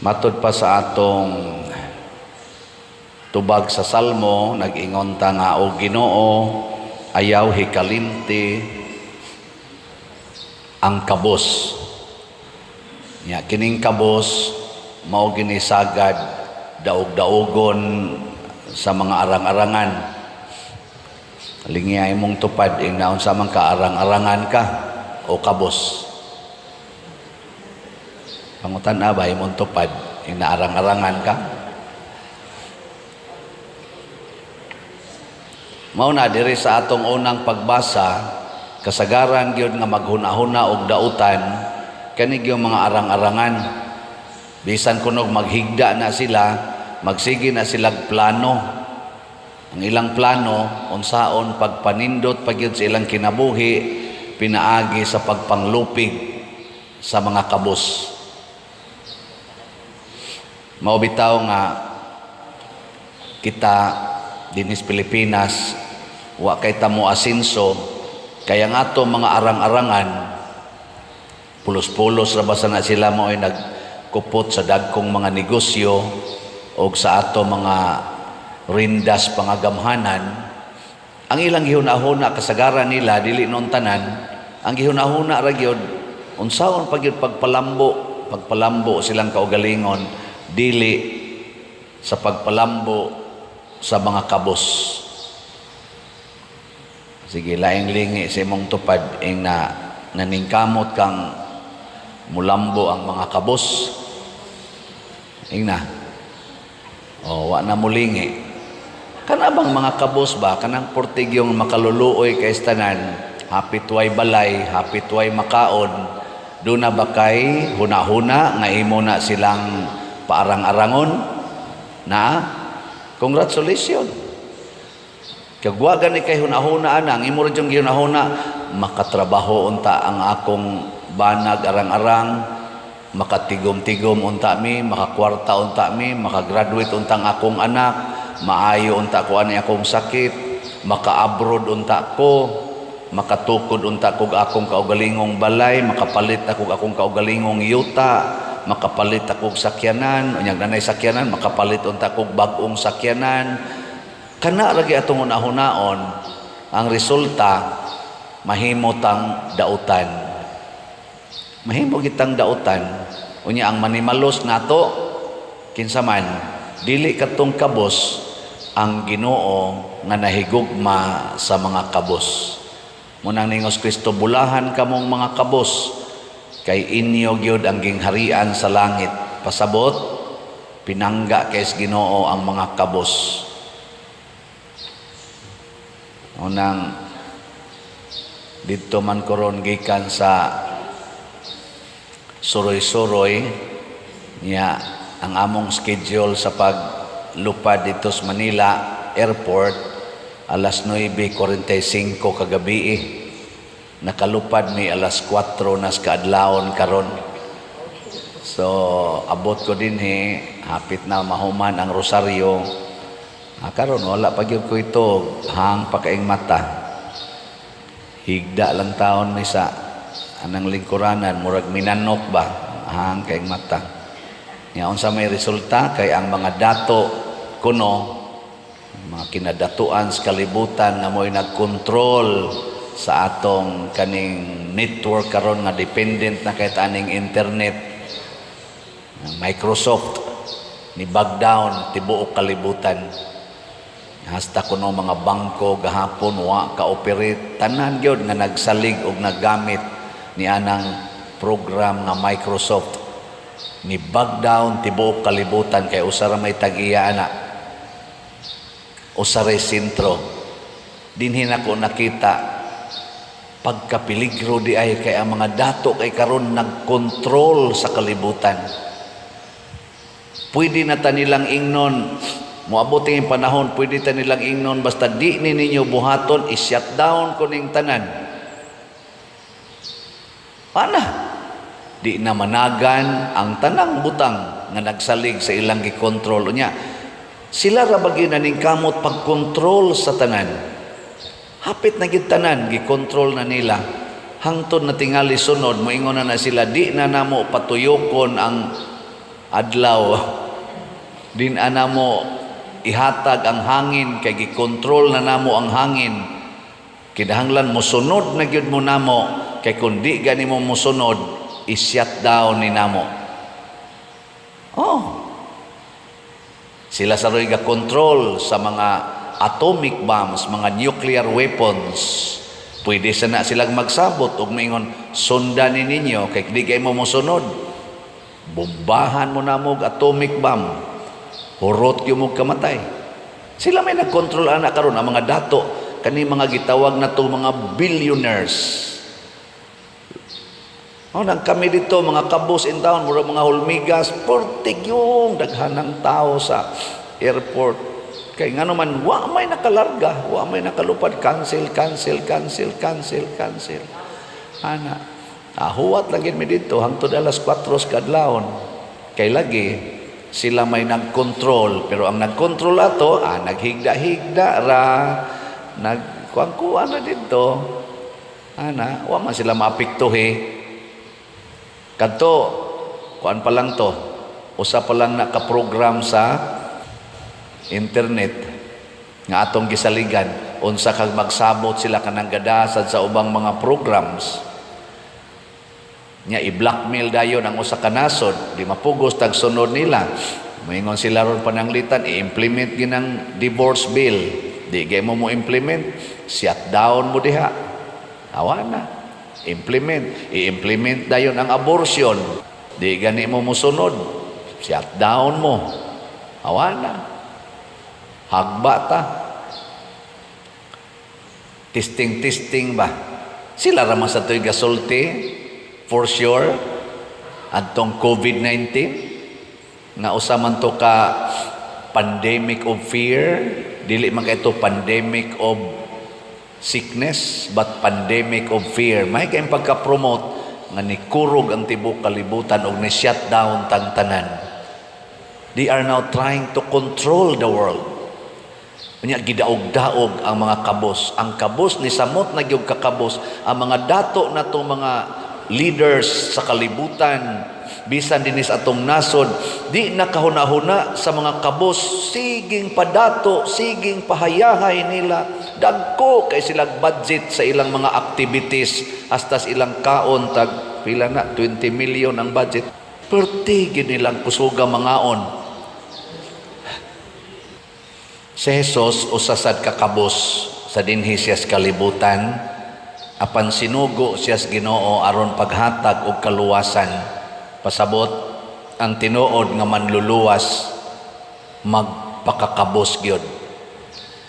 Matod pa sa atong tubag sa Salmo, nag-ingon ta nga, o Ginoo, ayaw hikalimti ang kabos. Ya, kining kabos mao ginisagad daog-daogon sa mga arang-arangan. Lingi ay mong tupad ing naon sa mga kaarang-arangan ka o kabos. Pangutan na ba imong tupad ing naarang-arangan ka? Mao na diri sa atong unang pagbasa, kasagaran gyud nga maghuna-huna og dautan kani gyud mga arang-arangan. Bisan kunog maghigda na sila, magsige na silang plano. Ang ilang plano unsaon pagpanindot pagyud sa ilang kinabuhi pinaagi sa pagpanglupig sa mga kabos. Mao bitaw nga kita dinis Pilipinas wa kay tamo asinso kaya nga ato mga arang-arangan pulos-pulos ra basa na sila mo ay nagkupot sa dagkong mga negosyo o sa ato mga rindas pangagamhanan. Ang ilang gihuna-huna kasagaran nila dili noon tanan, ang gihuna-huna ra gyud unsaon pagyud pagpalambo silang kaugalingon dili sa pagpalambo sa mga kabos. Sige, laing lingi sa imong tupad ing naningkamot kang mulambo ang mga kabos. Ing na. O, wa na mulingi. Kanabang mga kabos ba, kanang portigyong makaluluoy kay tanan, hapit way balay, hapit way makaon, doon na ba kay huna-huna, nga imo na silang paarang-arangon na congratulations. Kagwagan ni kay huna-huna anang imo ra jung gihuna-huna makatrabaho unta ang akong banag arang-arang, makatigom-tigom unta mi, makakwarta unta mi, makagraduate unta ang akong anak, maayo unta ko ani akong sakit, maka-abroad unta ko, makatukod unta kog akong kaugalingong balay, makapalit ako akong kaugalingong yuta, makapalit akong sakyanan, unyag nanay sakyanan, makapalit unta kog bag-ong sakyanan. Kana lagi atong una-hunaon, ang resulta mahimo tang dautan. Mahimo kitang dautan. Unya ang manimalos nato kinsa man dili katong kabos ang Ginoo nga nahigugma sa mga kabos. Munang ningos Kristo, bulahan kamong mga kabos kay inyo gyud ang gingharian sa langit. Pasabot pinangga kay Ginoo ang mga kabos. Unang dito man koron gikan sa suroy-suroy niya ang among schedule sa paglupad dito sa Manila Airport alas 9:45 kagabi. Nakalupad mi alas 4 nas kaadlawon karon. So abot ko din hapit na mahuman ang rosaryo. Karon wala pa gyud ko ito hang pakaing mata. Higda lang taon may sa anang lingkuranan murag minanok ba hang kaing mata. Nya unsa may resulta kay ang mga dato kuno mga kinadatuan sa kalibutan nga mo'y nagkontrol sa atong kaning network karon nga dependent na kay taning internet. Microsoft ni bag down tibuok kalibutan. Hasta kuno mga bangko gahapon wa ka-operate tanan gyud nga nagsalig og naggamit ni anang program nga Microsoft. Ni bag down tibuok kalibutan kay usa ra may tag-iya ana. Usa ra sentro. Dinhi nako nakita pagkapeligro di ay kay ang mga dato kay karon nagkontrol sa kalibutan. Pwede na ta nilang ingnon moabot ang panahon, pwede ta nilang ingnon basta di ninyo buhaton i-shut down kuning tanan. Ana? Di na managan ang tanang butang nga nagsalig sa ilang gikontrol niya. Sila ra bagi na ning kamot pagkontrol sa tanan. Hapit na gid tanan gikontrol na nila. Hangtod na tingali sunod moingon na sila di na namo patuyokon ang adlaw din ana mo ihatag ang hangin kay gikontrol na namo ang hangin. Kinahanglan mosunod na gyud mo namo kay kun di gani mo mosunod i-shut down ni namo. Sila sa roy ga-control sa mga atomic bombs, mga nuclear weapons. Pwede sana silang magsabot ug maingon sundanin ninyo kay di kay mo mosunod. Bombahan mo na mo atomic bomb. Hurot yung mo kamatay. Sila may nag-control anak karon ang mga dato kani mga gitawag na to mga billionaires. Nang kami dito mga kabos in town, mura mga hulmigas, portig yung daghanang tao sa airport. Kay nga naman, wa may nakalarga, wa may nakalupad, cancel. Ana, huwat lagi mi dito, hangtod alas 4 kadlawon. Kay lagi, sila may nag-control, pero ang nag-control ato, naghigda-higda ra, nagkuang-kuan na dito. Ana, wa man sila maapektuhi. Kadto, kuan pa lang to, usa pa lang nakaprogram sa internet nga atong gisaligan unsa kag magsabot sila kanang gadasan sa ubang mga programs nya i-blackmail dayon ang usa ka nasod di mapugos tag sunod nila moingon sila ron pananglitan i-implement ginang divorce bill di gay mo implement shut down mo diha awana i-implement dayon ang abortion di gani mo musunod shut down mo awana hagba ta. Testing ba? Sila raman sa to'y gasulti, for sure, atong COVID-19, nga usaman to ka pandemic of fear, dili man ito pandemic of sickness, but pandemic of fear. May kayong pagka-promote nga nikurog ang tibok kalibutan o ni-shut down tanan. They are now trying to control the world. Kanya gidaog-daog ang mga kabos. Ang kabos ni samot na gyud kakabos. Ang mga dato na to mga leaders sa kalibutan, bisan dinis atong nasod, di nakahuna-huna sa mga kabos, siging padato, siging pahayahay nila. Dagko kay silang budget sa ilang mga activities, hasta ilang kaon tag pila na 20 million ang budget. Pertigin nilang kusuga mangaon. Si Jesus usasad kakabos sa dinhi siya sa kalibutan, apan sinugo siya sa Ginoo aron paghatag og kaluwasan. Pasabot ang tinuod nga manluluwas magpakakabos gyud.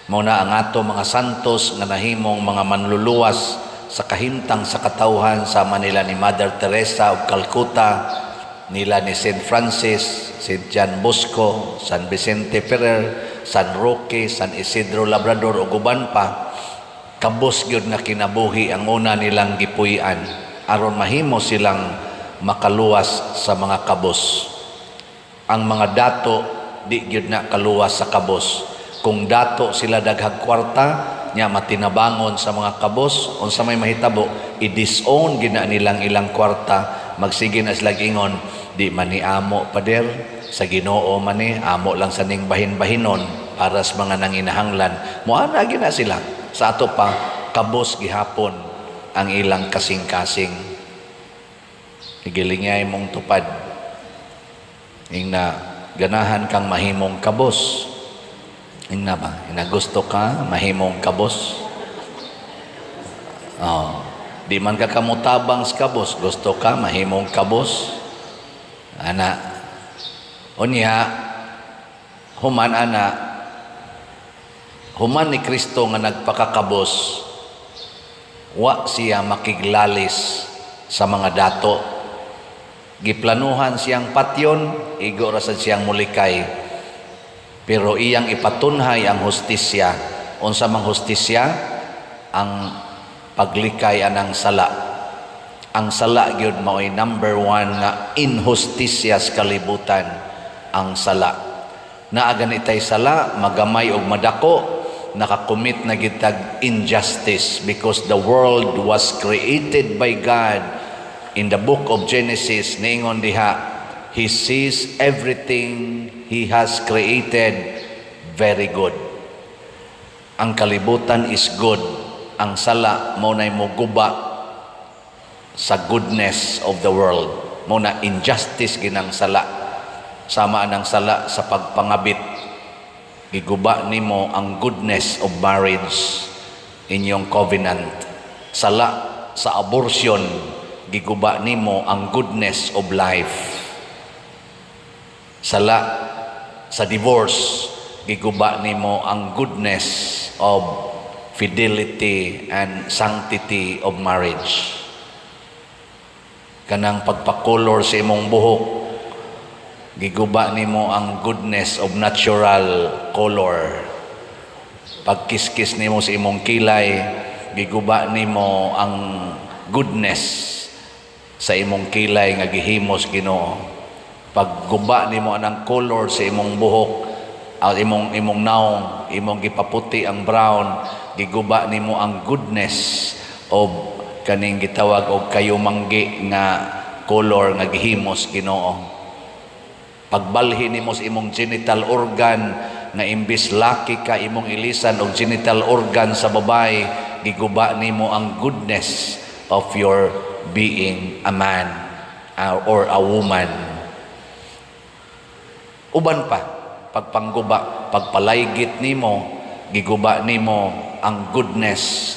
Mao na ang ato mga santos nga nahimong mga manluluwas sa kahimtang sa katawhan sama nila ni Mother Teresa of Calcutta, nila ni St. Francis, St. John Bosco, San Vicente Ferrer, San Roque, San Isidro Labrador o guban pa, kabos gyud nga kinabuhi ang una nilang gipuy-an aron mahimo silang makaluwas sa mga kabos. Ang mga dato di gyud na kaluwas sa kabos. Kung dato sila daghag kwarta nya matinabangon sa mga kabos, unsa may mahitabo i-disown gina nilang ilang kwarta, magsige na sila ingon di man ni amo pader sa Ginoo man ni amo lang sa ning bahin-bahinon para sa mga nanginahanglan. Moana gina sila sa ato pa kabos gihapon ang ilang kasing-kasing. Igilingay mong tupad ing na ganahan kang mahimong kabos. Ing na ba? Ina gusto ka mahimong kabos? Di man ka kamutabang sa kabos, gusto ka mahimong kabos? Ana unya human ni Kristo nga nagpakakabos, wa siya makiglalis sa mga dato. Giplanuhan siyang patyon, igo ra sad siyang mulikay. Pero iyang ipatunhay ang hustisya. Unsa mang hustisya? Ang paglikay anang sala. Ang sala gyud mao'y number 1 nga inhustisya sa kalibutan, ang sala. Naa ganitay sala, magamay og madako, nakakomit na gitag injustice because the world was created by God. In the book of Genesis, niingon diha, He sees everything He has created very good. Ang kalibutan is good. Ang sala mo na moguba sa goodness of the world. Mo na injustice ginang sala. Sama ng sala sa pagpangabit. Giguba nimo ang goodness of marriage, inyong covenant. Sala sa abortion, giguba nimo ang goodness of life. Sala sa divorce, giguba nimo ang goodness of fidelity and sanctity of marriage. Kanang pagpakolor sa imong buhok, giguba nimo ang goodness of natural color. Pagkiskis nimo sa imong kilay, giguba nimo ang goodness sa imong kilay nga gihimos Ginoo. Pagguba nimo anang color sa imong buhok, imong naong, imong gipaputi ang brown, giguba nimo ang goodness of kaning gitawag og kayumanggi nga color nga gihimos Ginoo. Pagbalhi nimo sa imong genital organ nga imbis laki ka imong ilisan og genital organ sa babae, giguba nimo ang goodness of your being a man or a woman. Uban pa, pagpangguba, pagpalaygit nimo, giguba nimo ang goodness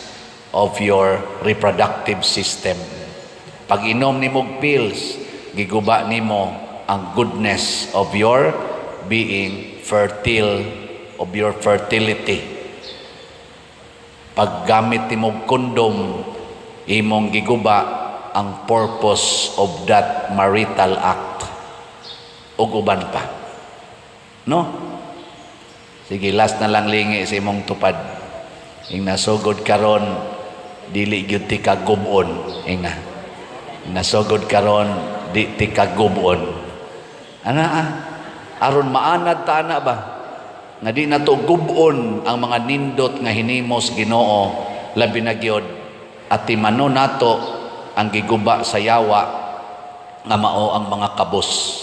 of your reproductive system. Pag inom nimo pills, giguba nimo ang goodness of your being fertile, of your fertility. Paggamit nimo kondom, imong giguba ang purpose of that marital act. Ug uban pa. No? Sige, last na lang lingi sa imong tupad. Ing nasugod karon, dili gyud ti kagubon. Ing nasugod karon, di ti kagubon. Aron maanad ta ana ba? Nga di na to gubon ang mga nindot nga hinimos Ginoo, labi na gyud at timano nato ang giguba sa yawa nga mao ang mga kabus.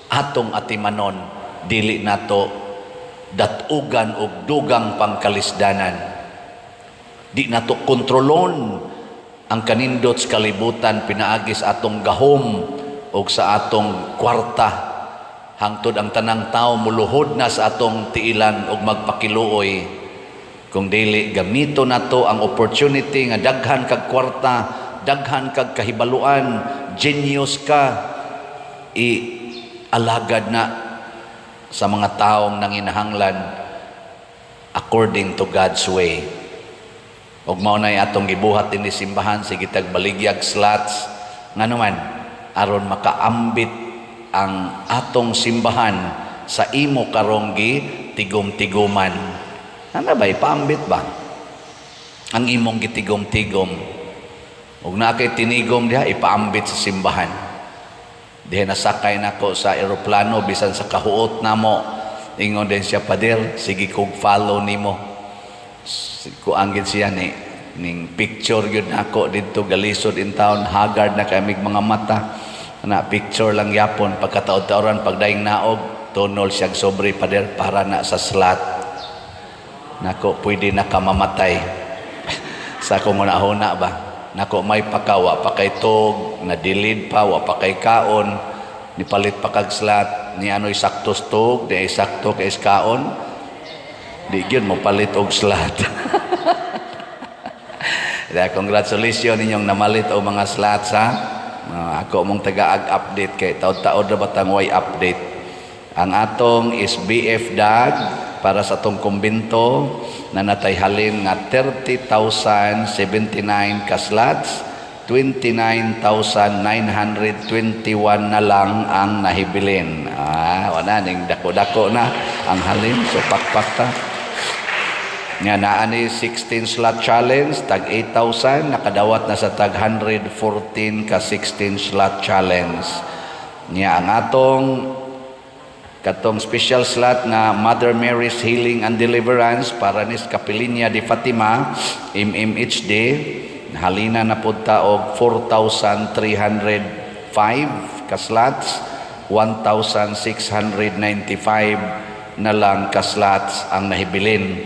Atong atimanon, dili nato datugan og dugang pangkalisdanan. Di nato kontrolon ang kanindot sa kalibutan pinaagis atong gahom og sa atong kwarta hangtod ang tanang tao muluhod na sa atong tiilan og magpakiluoy. Kung dili gamito nato ang opportunity nga daghan kag kwarta, daghan kag kahibaluan, genius ka, alagad na sa mga taong nanginahanglan according to God's way. Ug mao nay atong gibuhat dinhi simbahan sige tagbaligyag slots nga naman aron makaambit ang atong simbahan sa imo karong gitigom-tigoman. Ano ba ipaambit ba ang imong gitigom-tigom? Ug na kay tinigom diha ipaambit sa simbahan. Diha nasakay nako sa eroplano bisan sa kahuot namo, ingon din siya, "Pader, sige kog follow nimo." Kuangin siya ning picture yun ako dito galisod in town, haggard na kami mga mata na picture lang yapon. Pagkataod-taoran pagdaing naog tunol siyang sobre, "Pader, para na sa slot." Nako pwede na ka mamatay. Sa akong una ba, nako may pakawa pa kay tog, nadilid pa, wa pa kay kaon, nipalit pa kag slot, ni ano'y saktos tog, di sakto kay kaon, di yun mo palit og slot. Congratulations ninyong namalit o mga slots ha. Ako mong taga-update kay taod-taod na batang way update. Ang atong is BF DAG para sa atong kumbento na natayhalin nga 30,079 ka slots, 29,921 na lang ang nahibilin. Wala ning dako-dako na ang halin, so pakpak ta. Nga naani 16 slot challenge, tag 8,000, nakadawat na sa tag 114 ka 16 slot challenge. Nga ang atong katong special slot na Mother Mary's Healing and Deliverance para ni Capilinia de Fatima, MMHD, halina na punta og 4,305 ka slots. 1,695 na lang ka slots ang nahibilin,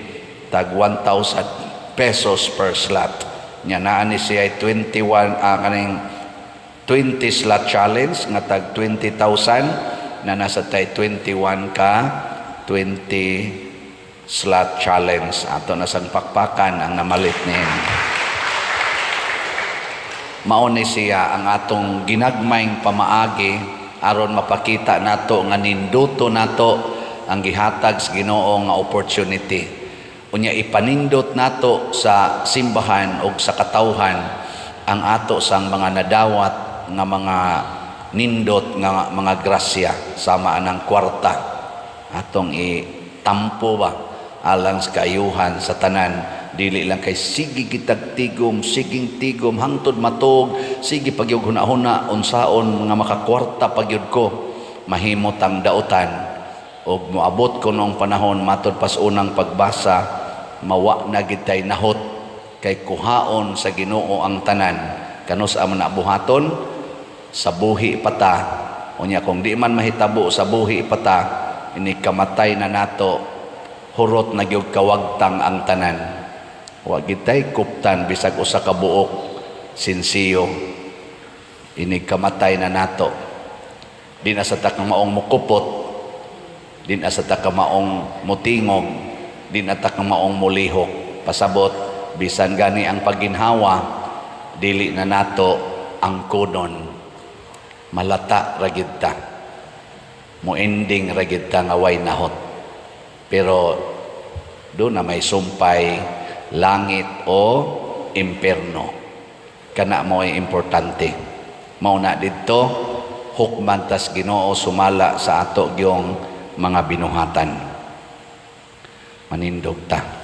tag 1,000 pesos per slot. Nya naa ni siya 21 kaning 20 slot challenge nga tag 20,000 na nasa tay 21 ka 20 slot challenge. Ato na sang pakpakan ang namalit niya. Mao ni siya ang atong ginagmayng pamaagi aron mapakita nato nga ninduto nato ang gihatag sa Ginoo nga opportunity. Unya ipanindot nato sa simbahan o sa katawhan ang ato sang mga nadawat nga mga nindot nga mga grasya sama anang kwarta atong itampo ba alang sa kaayuhan sa tanan. Dili lang kay sige kitag tigom, siging tigom hangtod matog, sige pagyud hunahuna unsaon nga makakwarta pagyud ko. Mahimot ang dautan og moabot ko nung panahon matod pas unang pagbasa, mawa na gid tay nahot kay kuhaon sa Ginoo ang tanan. Kanus amo na buhaton sa buhi pata. Unya kung di man mahitabo sa buhi pata, ini kamatay na nato, hurot na gyud kawagtang ang tanan. Wa gitay kuptan bisag usa ka buok sinsiyo. Ini kamatay na nato. Di na sa takang maong mukupot, di na sa takang maong mutingog, di na takang maong mulihok. Pasabot bisan gani ang pagginhawa, dili na nato ang kunon. Malata ra gid ta. Moending ra gid ta nga way nahot. Pero do na may sumpay langit o imperno. Kana mo ay importante. Mao na didto hukman tas Ginoo sumala sa ato gyung mga binuhatan. Manindog ta.